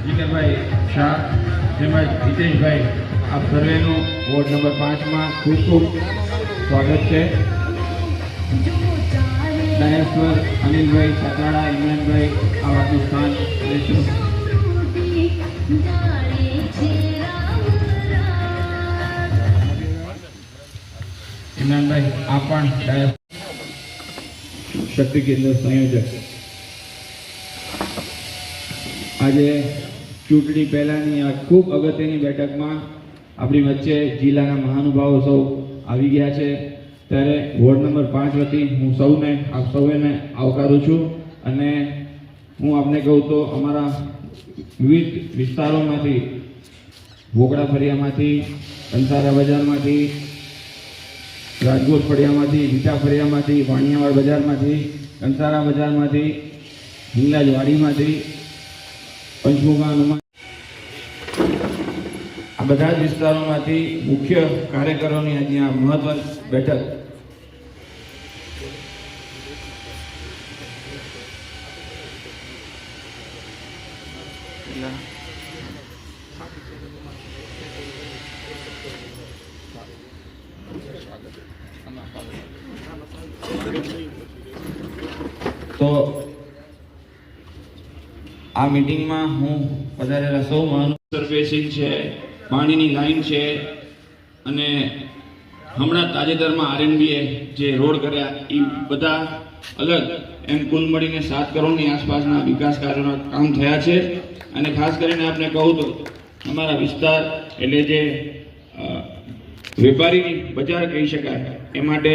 જીગરભાઈ શાહ તેમજ હિતેશભાઈ, આપ સર્વેનું વોર્ડ નંબર 5 માં ખૂબ ખૂબ સ્વાગત છે। ડાયરેક્ટર અનિલભાઈ સાતવાડા, ઇમરાનભાઈ આ આપનું સ્થાન લેશો। ઇમરાનભાઈ આ પણ શક્તિ કેન્દ્ર સંયોજક। આજે ચૂંટણી પહેલાની આ ખૂબ અગત્યની બેઠકમાં આપણી વચ્ચે જિલ્લાના મહાનુભાવો સૌ આવી ગયા છે, ત્યારે વોર્ડ નંબર 5 વતી હું આપ સૌને આવકારું છું। અને હું આપને કહું તો અમારા વિવિધ વિસ્તારોમાંથી, ભોગડા ફળિયામાંથી, કંસારા બજારમાંથી, રાજકોટ ફળિયામાંથી, વિટા ફળિયામાંથી, વાણિયાવાડ બજારમાંથી, કંસારા બજારમાંથી, હિંગલાજ વાડીમાંથી, પંચમુખા હનુમાન, આ બધા જ વિસ્તારોમાંથી મુખ્ય કાર્યકરોની આજે આ મહત્વની બેઠક તો આ મીટિંગમાં હું પધારેલા સૌ સર્વેસિંગ છે, પાણીની લાઈન છે, અને હમણાં તાજેતરમાં આરએનબીએ જે રોડ કર્યા એ બધા અલગ એમ કુલ મળીને 7 કરોડની આસપાસના વિકાસ કાર્યોના કામ થયા છે। અને ખાસ કરીને આપણે કહું તો અમારા વિસ્તાર એટલે જે વેપારીની બજાર કહી શકાય એ માટે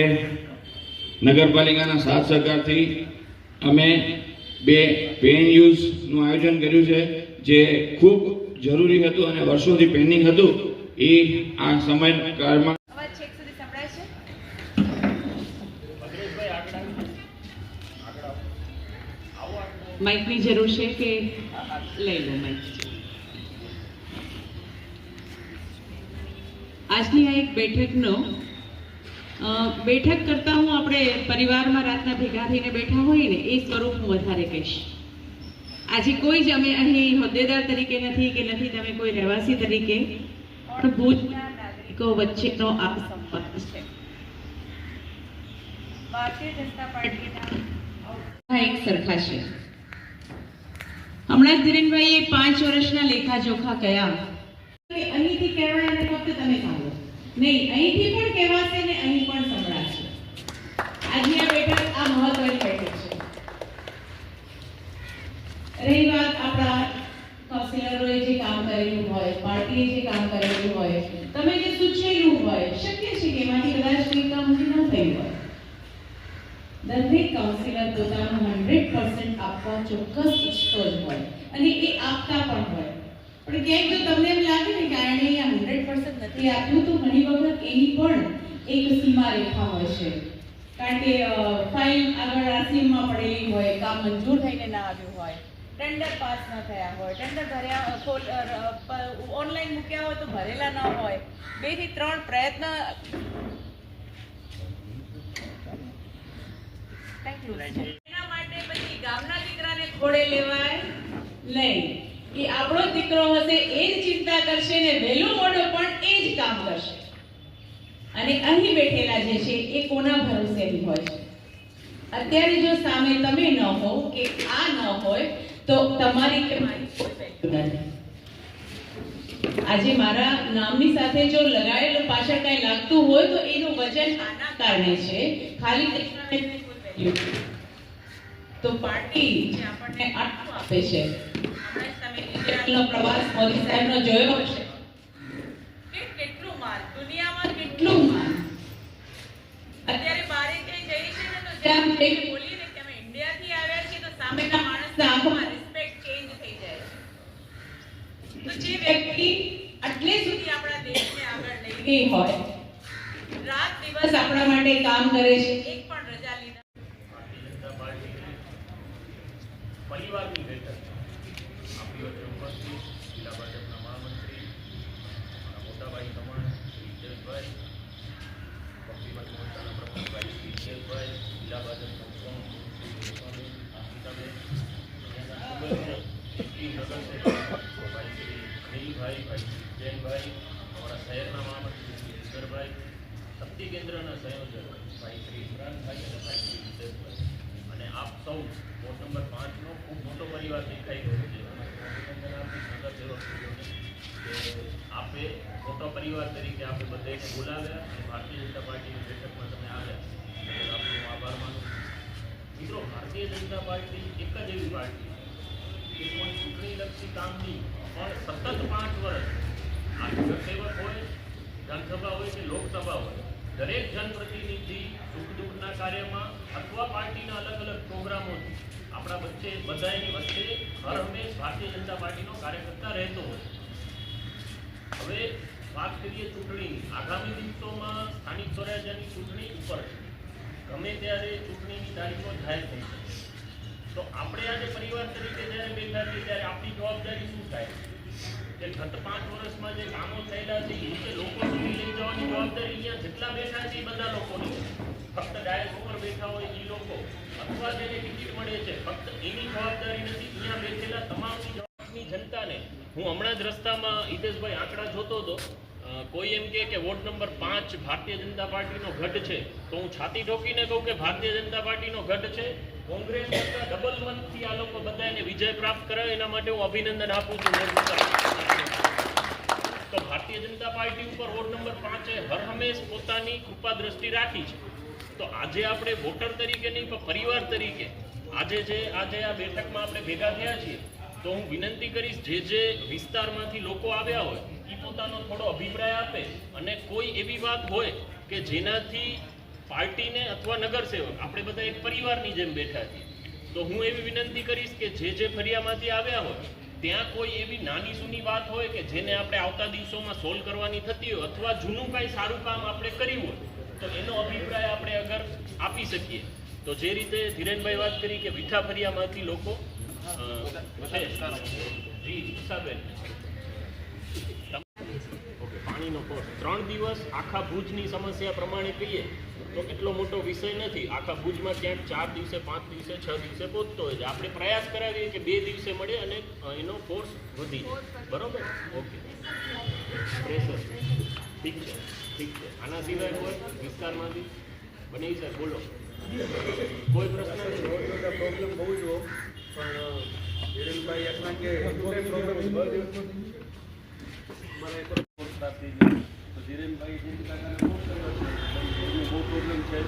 નગરપાલિકાના સાથ સહકારથી અમે 2 પે એન્ડ યુઝનું આયોજન કર્યું છે, જે ખૂબ જરૂરી હતું અને વર્ષોથી પેન્ડિંગ હતું। એ આ સમયકાળમાં માઇકની જરૂર છે કે લઈ લો માઇક। આજની આ એક બેઠક કરતા હું આપણે પરિવારમાં રાતના ભેગા થઈને બેઠા હોય ને એ સ્વરૂપ હું વધારે કહીશ। આજે કોઈ જ અમે અહીં હોદ્દેદાર તરીકે નથી કે નથી તમે કોઈ રહેવાસી તરીકે, પણ ભુજના નાગરિકો વચ્ચેનો આ સંપર્ક છે। ભારતીય જનતા પાર્ટીના એક સરખા છે। હમણાં જ ધીરેનભાઈએ 5 વર્ષના લેખાજોખા કયા, અહીંથી કહેવાય અને ફક્ત તમે સાંભળો નહીં, અહીંથી પણ કહેવાશે ને અહીં પણ સંભળાશે। આજની આ બેઠક આ મહત્વની બેઠક છે। રહી વાત આપણા કાઉન્સિલરોએ જે કામ કરેલું હોય, પાર્ટીએ જે કામ કરેલું હોય, તમે જે સૂચવેલું હોય, શક્ય છે કે એમાંથી કદાચ કોઈ કામ હજી ન થયું હોય। દરેક કાઉન્સિલર પોતાનું 100% આપવા ચોક્કસ ઈચ્છતો જ હોય અને એ આપતા પણ હોય, પણ ક્યાંક જો તમને એમ લાગે ને કે આણે આ 100% નથી આપ્યું તો ઘણી વખત એની પણ એક સીમા રેખા હોય છે। કારણ કે ફાઇલ આગળ આરસીએમમાં પડેલી હોય, કામ મંજૂર થઈને ના આવ્યું હોય, ટેન્ડર પાસ ન થયા હોય, ટેન્ડર ભર્યા ઓનલાઈન મૂક્યા હોય તો ભરેલા ન હોય, 2 થી 3 પ્રયત્ન એના માટે પછી ગામના દીકરાને ખોળે લેવાય નહીં। એ આપણો દીકરો હશે એ જ ચિંતા કરશે ને વહેલું મોડું પણ એ જ કામ કરશે। અને અહીં બેઠેલા જે છે એ કોના ભરોસેથી હોય છે? અત્યારે જો સામે તમે ન હો કે આ ન હોય તો તમારી કે મારી આજે મારા નામની સાથે જો લગાડેલું પાછળ કઈ લાગતું હોય તો એનું વજન આના કારણે છે, ખાલી તો પાર્ટી જે આપણને આટલું આપે છે, તમે ઇઝરાયલનો પ્રવાસ મોદી સાહેબનો જોયો હશે કે કેટલું માન, દુનિયામાં કેટલું માન। અત્યારે બારે ક્યાંય જઈએ છે ને તો જેમ જઈને બોલીએ ને કે અમે ઇન્ડિયાથી આવ્યા છીએ તો સામેના માણસના આંખમાં રિસ્પેક્ટ ચેન્જ થઈ જાય છે। તો જે વ્યક્તિ આટલે સુધી આપણા દેશને આગળ લઈ ગઈ હોય, રાત દિવસ આપણા માટે કામ કરે છે, એક પણ રજા લીધા પરિવારની બેઠક આપણી વચ્ચે ઉપસ્થિત જિલ્લા ભાજપના મહામંત્રી મોટાભાઈ કમણ શ્રી હિતેશભાઈ, ભક્તિમત મોરચાના પ્રમુખભાઈ શ્રી હિતેશભાઈ, જિલ્લા ભાજપના પ્રમુખ શ્રી ગોસ્વામી, આશિતાબેન, ભાઈ જયંતભાઈ, અમારા શહેરના મહામંત્રી શ્રી ઈશ્વરભાઈ, શક્તિ કેન્દ્રના સંયોજક ભાઈ શ્રી ઇમરાનભાઈ અને ભાઈ શ્રી વિજયભાઈ, અને આપ સૌ વોર્ડ નંબર 5નો ખૂબ મોટો પરિવાર દેખાઈ રહ્યો છે. અભિનંદન આપીશ નગરસેવકોને કે આપે મોટા પરિવાર તરીકે આપણે બધાને બોલાવ્યા અને ભારતીય જનતા પાર્ટીની બેઠકમાં તમે આવ્યા, એટલે આપનો આભાર માનું છું. મિત્રો, ભારતીય જનતા પાર્ટી એક જ એવી પાર્ટી કે કોઈ ચૂંટણીલક્ષી કામ નહીં, પણ સતત 5 વર્ષ આ નગરસેવક હોય, વિધાનસભા હોય કે લોકસભા હોય, દરેક જનપ્રતિનિધિ સુખ દુઃખના કાર્યમાં અથવા પાર્ટીના અલગ અલગ પ્રોગ્રામોથી આપણા વચ્ચે બધાની વચ્ચે હર હંમેશ ભારતીય જનતા પાર્ટીનો કાર્યકર્તા રહેતો હોય. હવે વાત કરીએ ચૂંટણીની. આગામી દિવસોમાં સ્થાનિક સ્વરાજ્યની ચૂંટણી ઉપર છે. ગમે ત્યારે ચૂંટણીની તારીખો જાહેર થઈ શકે. તો આપણે આજે પરિવાર તરીકે જ્યારે બેઠા છીએ ત્યારે આપણી જવાબદારી શું થાય કે ગત 5 વર્ષમાં જે કામો થયેલા છે એ રીતે લોકો સુધી લઈ જવાની જવાબદારી અહીંયા જેટલા બેઠા છે એ બધા લોકોની. ફક્ત ડાયસ ઉપર બેઠા હોય એ લોકો અથવા જેને ટિકિટ મળે છે ફક્ત એની જવાબદારી નથી. અહીંયા બેઠેલા તમામની જવાબદારી જનતાને. હું હમણાં જ રસ્તામાં હિતેશભાઈ આંકડા જોતો હતો, કોઈ એમ કે વોર્ડ નંબર 5 ભારતીય જનતા પાર્ટીનો ગઢ છે, તો હું છાતી ઠોકીને કહું કે ભારતીય જનતા પાર્ટીનો ગઢ છે. કોંગ્રેસ કરતા ડબલ મતથી આ લોકો બધાને વિજય પ્રાપ્ત કરાવે એના માટે હું અભિનંદન આપું છું. તો ભારતીય જનતા પાર્ટી ઉપર વોર્ડ નંબર 5એ હર હંમેશ પોતાની કૃપા દ્રષ્ટિ રાખી છે. તો આજે આપણે વોટર તરીકે નહીં પણ પરિવાર તરીકે આજે આ બેઠકમાં આપણે ભેગા થયા છીએ, તો હું વિનંતી કરીશ જે વિસ્તારમાંથી લોકો આવ્યા હોય એ પોતાનો થોડો અભિપ્રાય આપે, અને કોઈ એવી વાત હોય કે જેનાથી પાર્ટીને અથવા નગરસેવક આપણે બધા એક પરિવારની જેમ બેઠા છીએ, તો હું એવી વિનંતી કરીશ કે જે ફરિયામાંથી આવ્યા હોય ત્યાં કોઈ એવી નાની સૂની વાત હોય કે જેને આપણે આવતા દિવસોમાં સોલ્વ કરવાની થતી હોય અથવા જૂનું કાંઈ સારું કામ આપણે કર્યું હોય તો એનો અભિપ્રાય આપણે અગર આપી શકીએ. તો જે રીતે ધીરેનભાઈ વાત કરી કે વિઠા ફરિયામાંથી લોકો પાણીનો કોર્સ 3 દિવસ આખા ભુજની સમસ્યા પ્રમાણે કહીએ તો એટલો મોટો વિષય નથી. આખા ભુજમાં ક્યાંક 4 દિવસે 5 દિવસે 6 દિવસે પહોંચતો હોય છે. આપણે પ્રયાસ કરાવીએ કે 2 દિવસે મળે અને એનો કોર્સ વધી જાય. બરોબર? ઓકે, પ્રેશર ઠીક છે. આના સિવાય કોઈ વિસ્તારમાંથી બની શકે? બોલો, કોઈ પ્રશ્ન નથી? પ્રોબ્લેમ બહુ જ હો, પણ ધીરેનભાઈ એટલા કે પ્રોબ્લેમ મારે ખરાબ થઈ ગયો તો ધીરેનભાઈ જે પ્રકારે બહુ સરસ છે, બહુ પ્રોબ્લેમ છે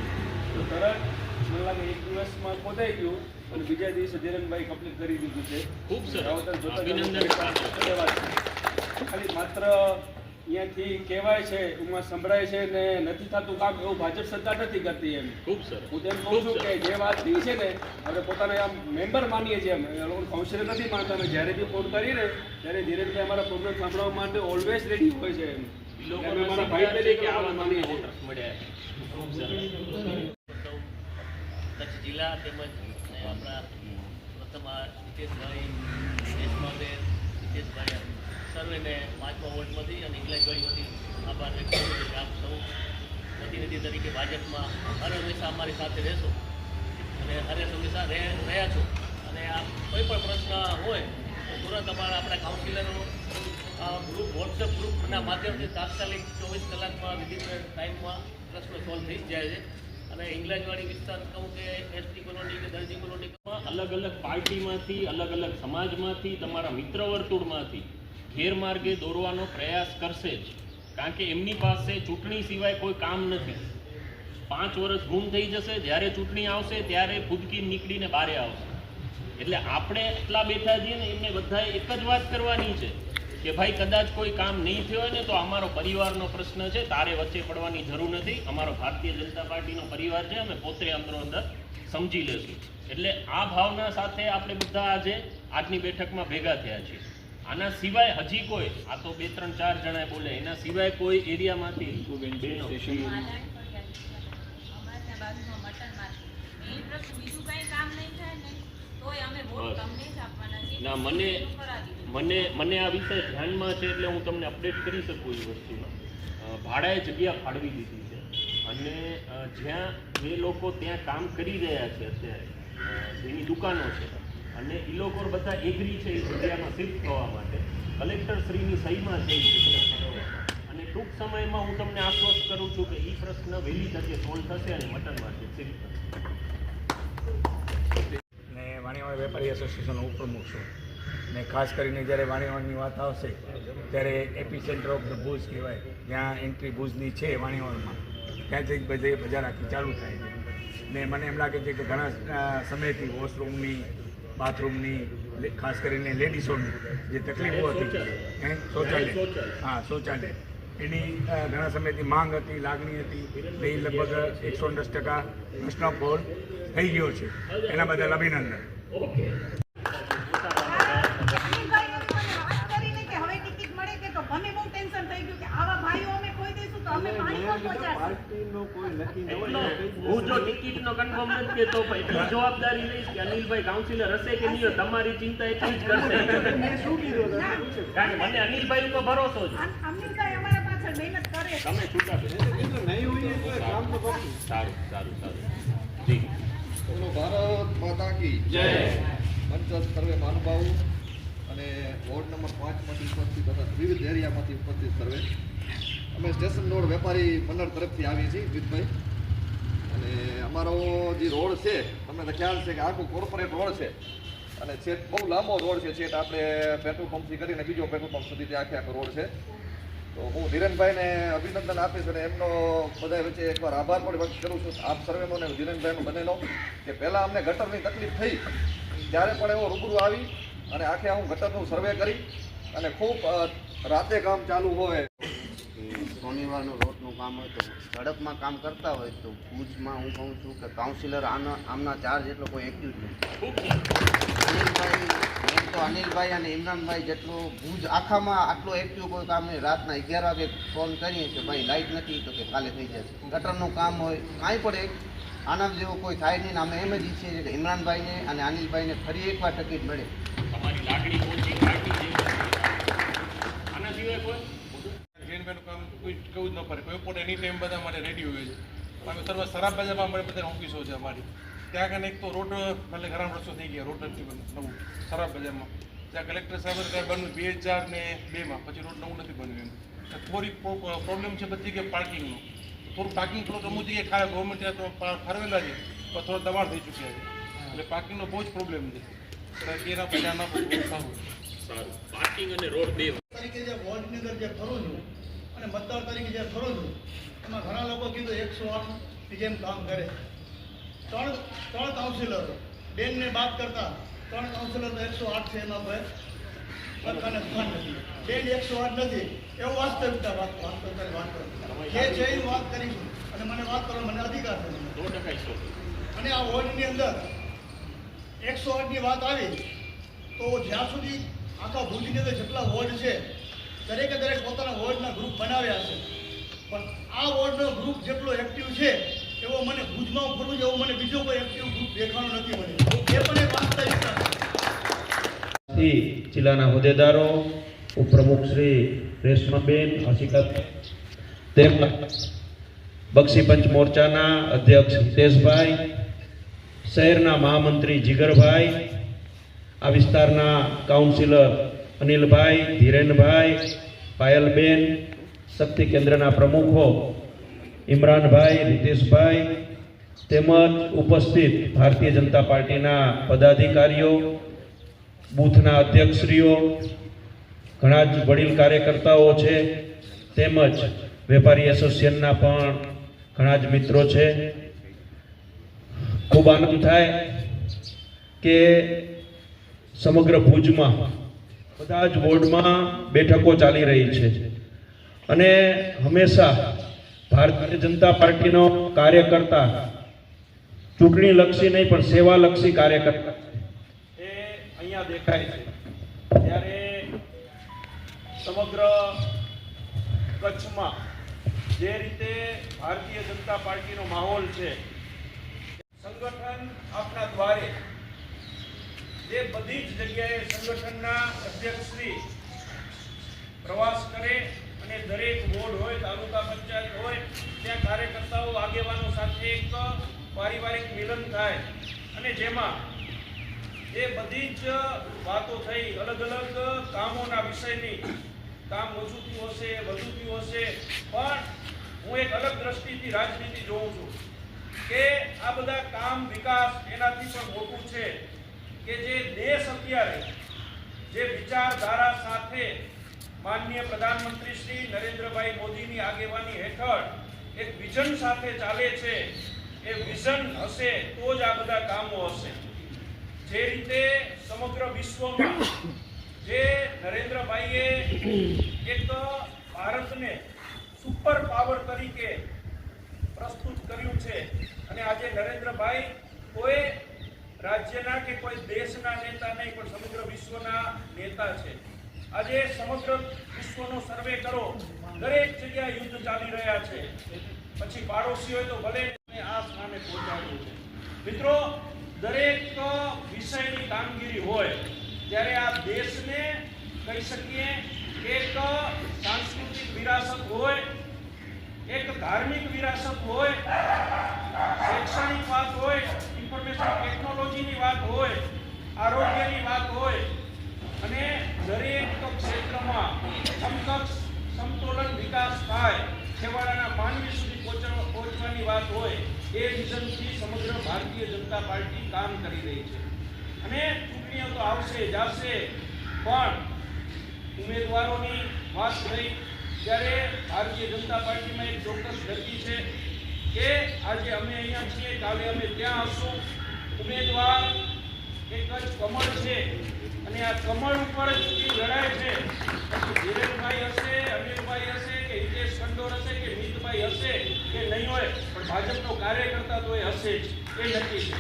તો તરત મને લાગે 1 દિવસમાં પહોંચાઈ ગયું અને બીજા દિવસે ધીરેનભાઈ કમ્પ્લીટ કરી દીધું છે. ખૂબ સરસ, અભિનંદન. ખાલી માત્ર અહીંયાથી કહેવાય છે, ઉમાં સંભળાય છે ને નથી થતું કામ, એવું ભાજપ સરકાર નથી કરતી. એમ ખૂબ સરસ. હું તેમ કહું છું કે જે વાત થઈ છે ને આપણે પોતાને આમ મેમ્બર માનીએ છીએ, એ લોકો કાઉન્સિલર નથી માનતા. અમે જ્યારે બી ફોન કરીને ત્યારે ધીરેનભાઈ અમારા પ્રોબ્લેમ સાંભળવા માટે ઓલવેઝ રેડી હોય છે. એમ લોકો અમારા ભાઈ તરીકે આવા માનીએ છીએ. મળ્યા. ખૂબ સરસ. કચ્છ જિલ્લા તેમજ આપણા પ્રથમ હિતેશભાઈ, હિતેશભાઈ સર્વેને 5મા વોર્ડમાંથી અને ઇંગ્લેજવાડીમાંથી આભાર વ્યક્ત કરું છું. આપ સૌ પ્રતિનિધિ તરીકે ભાજપમાં હર હંમેશા અમારી સાથે રહેશો અને હર હંમેશા રહ્યા છો. અને આ કોઈ પણ પ્રશ્ન હોય તો તુરંત અમારા આપણા કાઉન્સિલરો ગ્રુપ, વોટ્સએપ ગ્રુપના માધ્યમથી તાત્કાલિક 24 કલાકમાં વિધિન ટાઈમમાં પ્રશ્નો સોલ્વ થઈ જ જાય છે. અને ઇંગ્લેજવાડી વિસ્તાર કહું કે એસટી કોલોની કે દરજી કોલોની, અલગ અલગ પાર્ટીમાંથી, અલગ અલગ સમાજમાંથી, તમારા મિત્ર વર્તુળમાંથી ગેરમાર્ગે દોરવાનો પ્રયાસ કરશે જ. કારણ કે એમની પાસે ચૂંટણી સિવાય કોઈ કામ નથી. 5 વર્ષ ગુમ થઈ જશે, જ્યારે ચૂંટણી આવશે ત્યારે ફૂદકી નીકળીને બારે આવશે. એટલે આપણે એટલા બેઠા છીએ ને એમને બધાએ એક જ વાત કરવાની છે કે ભાઈ કદાચ કોઈ કામ નહીં થયો હોય ને તો અમારો પરિવારનો પ્રશ્ન છે, તારે વચ્ચે પડવાની જરૂર નથી. અમારો ભારતીય જનતા પાર્ટીનો પરિવાર છે, અમે પોતે અંદર સમજી લેશું. એટલે આ ભાવના સાથે આપણે બધા આજે આજની બેઠકમાં ભેગા થયા છીએ. આના સિવાય હજી કોઈ, આ તો 2, 3, 4 જણાએ બોલે, એના સિવાય કોઈ એરિયામાંથી ના મને આ વિષય ધ્યાનમાં છે એટલે હું તમને અપડેટ કરી શકું એ વસ્તુમાં. ભાડાએ જગ્યા ફાળવી દીધી છે અને જ્યાં જે લોકો ત્યાં કામ કરી રહ્યા છે અત્યારે, જેની દુકાનો છે, અને એ લોકો બધા એગ્રી છે એ જગ્યામાં શિફ્ટ થવા માટે. કલેક્ટરશ્રીની સહીમાં છે એ સિલેક્ટ અને ટૂંક સમયમાં હું તમને આશ્વસ્ત કરું છું કે એ પ્રશ્ન વહેલી તકે સોલ્વ થશે અને મટન માર્કેટ સીલ થશે. ને વાણીવાડ વેપારી એસોસિએશનનો ઉપપ્રમુખ છું ને ખાસ કરીને જ્યારે વાણીવાડની વાત આવશે ત્યારે epicentre of the Bhuj કહેવાય, જ્યાં એન્ટ્રી ભુજની છે વાણીવાડમાં, ત્યાંથી બધે બજાર આખી ચાલુ થાય છે. ને મને એમ લાગે છે કે ઘણા સમયથી વોશરૂમની, બાથરૂમની, ખાસ કરીને લેડીઝોની જે તકલીફો હતી, શૌચાલય, હા શૌચાલય, એની ઘણા સમયથી માંગ હતી, લાગણી હતી, એ લગભગ 110% પ્રશ્ન ફોલ થઈ ગયો છે. એના બદલ અભિનંદન. હું જો ટિકિટનો કન્ફર્મ નથી કહેતો એટલી જવાબદારી લઈશ કે અનિલભાઈ કાઉન્સિલર હશે કે નહીં, તમારી ચિંતા એટલી જ કરશે. કારણ કે મને અનિલભાઈ ઉપર ભરોસો છે. તમે છૂટા સારું જી. બોલો ભારત માતા કી જય. મંચ સર્વે મહાનુભાવો અને વોર્ડ નંબર 5 માંથી ઉપસ્થિત તથા વિવિધ એરિયામાંથી ઉપસ્થિત સર્વે, અમે સ્ટેશન રોડ વેપારી મંડળ તરફથી આવીએ છીએ જીતભાઈ. અને અમારો જે રોડ છે તમને તો ખ્યાલ છે કે આખું કોર્પોરેટ રોડ છે અને છેક બહુ લાંબો રોડ છે. છેક આપણે પેટ્રોલ પંપથી કરીને બીજો પેટ્રોલ પંપ સુધી ત્યાં આખો રોડ છે. તો હું ધીરેનભાઈને અભિનંદન આપીશ અને એમનો બધા વચ્ચે એકવાર આભાર પણ વ્યક્ત કરું છું આપ સર્વેનો અને ધીરેનભાઈનો બંનેનો, કે પહેલાં અમને ગટરની તકલીફ થઈ ત્યારે પણ એવો રૂબરૂ આવી અને આખે હું ગટરનું સર્વે કરી અને ખૂબ રાતે કામ ચાલુ હોય, શનિવારનું રોડનું કામ હોય તો સડકમાં કામ કરતા હોય તો ભુજમાં હું કહું છું કે કાઉન્સિલર આમના ચાર્જ એટલો કોઈ એક્ટિવ જ નથી. અનિલભાઈ અને ઇમરાનભાઈ જેટલું ભુજ આખામાં આટલો એક્ટિવ કોઈ કામ નહીં. રાતના 11 વાગે ફોન કરીએ કે ભાઈ લાઇટ નથી તો કે કાલે થઈ જશે. ગટરનું કામ હોય કાંઈ પણ આના જેવું કોઈ થાય નહીં. અમે એમ જ ઈચ્છીએ છીએ કે ઇમરાનભાઈને અને અનિલભાઈને ફરી એકવાર ટિકિટ મળે. તમારી લાગણી પહોંચી આના સિવાય કોઈ ધીરેનભાઈનું કામ કોઈ કેવું જ ન પડે, કોઈ પોતે એની ટાઈમ બધા માટે રેડી હોય છે. અમે સર્વ સરાબ બજારમાં અમારે બધા ઓફિસો છે અમારી, ત્યાં આગળ એક તો રોડ એટલે ઘણા વર્ષો થઈ ગયા રોડ નથી નવું સરાબ બજારમાં. ત્યાં કલેક્ટર સાહેબ બન્યું 2002માં, પછી રોડ નવું નથી બન્યું. એમ થોડી પ્રોબ્લેમ છે બધી કે પાર્કિંગનો. થોડું પાર્કિંગ થોડુંક અમુક જગ્યાએ ખાય ગવર્મેન્ટ ત્યાં તો ફરવેલા છે પણ થોડા દબાણ થઈ ચૂક્યા છે એટલે પાર્કિંગનો બહુ જ પ્રોબ્લેમ છે. એના પહેલાં ના સારું પાર્કિંગ અને રોડ બે તરીકે જે વોર્ડની અંદર જે ફરું છું અને મતદાર તરીકે જે ફરું છું એમાં ઘણા લોકો કીધું 108ની જેમ કામ કરે. ત્રણ કાઉન્સિલરો બેનને બાદ કરતા 3 કાઉન્સિલર તો 108 છે, એમાં કોઈ સરકારને સ્થાન નથી. બેન 108 નથી એવું વાસ્તવિકતા વાત કરું જે છે એ વાત કરીશું અને મને વાત કરવાનો મને અધિકાર છે. અને આ વોર્ડની અંદર 108ની વાત આવી તો જ્યાં સુધી આખા ભુજની અંદર જેટલા વોર્ડ છે દરેકે દરેક પોતાના વોર્ડના ગ્રુપ બનાવ્યા છે, પણ આ વોર્ડનો ગ્રુપ જેટલો એક્ટિવ છે એવો મને ભુજમાં ફરવું છે એવો મને બીજો કોઈ એક્ટિવ ગ્રુપ દેખાણો નથી મને. એ પણ એક વાસ્તવિકતા છે. જિલ્લાના હોદ્દેદારો, ઉપપ્રમુખ શ્રી રેશમાબેન, હસીકત, તેમજ બક્ષી પંચ મોરચાના અધ્યક્ષ હિતેશભાઈ, શહેરના મહામંત્રી જીગરભાઈ, આ વિસ્તારના કાઉન્સિલર અનિલભાઈ, ધીરેનભાઈ, પાયલબેન, શક્તિ કેન્દ્રના પ્રમુખો ઇમરાનભાઈ, રીતેશભાઈ, તેમજ ઉપસ્થિત ભારતીય જનતા પાર્ટીના પદાધિકારીઓ, બૂથના અધ્યક્ષશ્રીઓ, ઘણા જ વડીલ કાર્યકર્તાઓ છે, તેમજ વેપારી એસોસિએશનના પણ ઘણા જ મિત્રો છે. ખૂબ આનંદ થાય કે સમગ્ર ભુજમાં બધા જ વોર્ડમાં બેઠકો ચાલી રહી છે અને હંમેશા ભારતીય જનતા પાર્ટીનો કાર્યકર્તા ચૂંટણીલક્ષી નહીં પણ સેવાલક્ષી કાર્યકર્તા એ અહીંયા દેખાય છે. ત્યારે સમગ્ર કચ્છમાં જે રીતે ભારતીય જનતા પાર્ટીનો માહોલ છે, સંગઠન આપના દ્વારે જે બધી જ જગ્યાએ સંગઠનના અધ્યક્ષશ્રી પ્રવાસ કરે અને દરેક વોર્ડ હોય, તાલુકા પંચાયત હોય, ત્યાં કાર્યકર્તાઓ આગેવાનો સાથે એક પારિવારિક મિલન થાય અને જેમાં જે બધી જ વાતો થઈ, અલગ અલગ કામોના વિષયની, કામ ઓછું થયું હશે, વધુ થયું હશે, પણ હું એક અલગ દ્રષ્ટિથી રાજનીતિ જોઉં છું કે આ બધા કામ વિકાસ એનાથી પણ મોટું છે કે જે દેશ અત્યારે જે વિચારધારા સાથે માનનીય પ્રધાનમંત્રી શ્રી નરેન્દ્રભાઈ મોદીની આગેવાની હેઠળ એક વિઝન સાથે ચાલે છે, એ વિઝન હશે તો જ આ બધા કામો હશે. જે રીતે સમગ્ર વિશ્વમાં જે નરેન્દ્રભાઈએ એક ભારતને સુપર પાવર તરીકે પ્રસ્તુત કર્યું છે, અને આજે નરેન્દ્રભાઈ કોઈ રાજ્યના કે કોઈ દેશના નેતા નહીં પણ સમગ્ર વિશ્વના નેતા છે. આજે સમગ્ર વિશ્વનો સર્વે કરો, દરેક જગ્યાએ યુદ્ધ ચાલી રહ્યા છે, પછી પાડોશીઓ તો ભલે આ સ્થાને પહોંચાડ્યું છે. મિત્રો, દરેક વિષયની કામગીરી હોય ત્યારે આ દેશને કહી શકીએ એક સાંસ્કૃતિક વિરાસત હોય, એક ધાર્મિક વિરાસત હોય, શૈક્ષણિક વાત હોય, ઇન્ફોર્મેશન ટેકનોલોજીની વાત હોય, આરોગ્યની વાત હોય, અને દરેક ક્ષેત્રમાં સમકક્ષ સમતોલન વિકાસ થાય, છેવાડાના માનવી સુધી પહોંચવાની વાત હોય, એ વિઝનથી સમગ્ર ભારતીય જનતા પાર્ટી કામ કરી રહી છે. અને ચૂંટણીઓ તો આવશે જશે, પણ ઉમેદવારોની વાત થઈ ત્યારે ભારતીય જનતા પાર્ટીમાં એક ચોક્કસ ગતિ છે કે આજે અમે અહીંયા છીએ, કાલે અમે ત્યાં હશું. ઉમેદવાર એક જ કમળ છે, અને આ કમળ ઉપર ચૂંટણી લડાય છે. પછી ધીરેનભાઈ હશે, અનિલભાઈ હશે, કે હિતેશ કંડોર હશે, કે મિતભાઈ હશે કે નહીં હોય, પણ ભાજપનો કાર્યકર્તા તો એ હશે જ, એ નક્કી છે.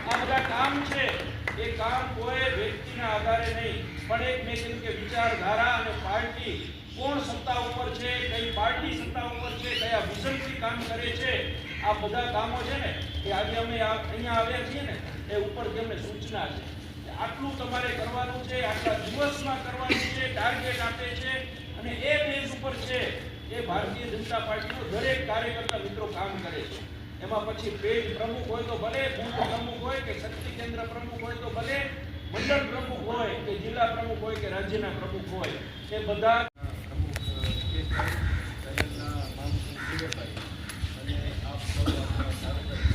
આ બધા કામ છે, એ કામ કોઈ વ્યક્તિના આધારે નહીં, પણ એક મેં કીધું કે વિચારધારા અને પાર્ટી, કોણ સત્તા ઉપર છે, કઈ પાર્ટી સત્તા ઉપર છે, કયા વિઝનથી કામ કરે છે, આ બધા કામો છે ને એ આજે અમે અહીંયા આવ્યા છીએ ને એ ઉપરથી અમને સૂચના છે. આટલું તમારે કરવાનું છે, આટલા દિવસમાં કરવાનું છે, ટાર્ગેટ આપે છે, અને એ બેઝ ઉપર છે એ ભારતીય જનતા પાર્ટીનો દરેક કાર્યકર્તા મિત્રો કામ કરે છે. એમાં પછી પેજ પ્રમુખ હોય તો ભલે, બૂથ પ્રમુખ હોય કે શક્તિ કેન્દ્ર પ્રમુખ હોય તો ભલે, મંડળ પ્રમુખ હોય કે જિલ્લા પ્રમુખ હોય કે રાજ્યના પ્રમુખ હોય, એ બધા અને આપ સૌ આપણા સાર્વજનિક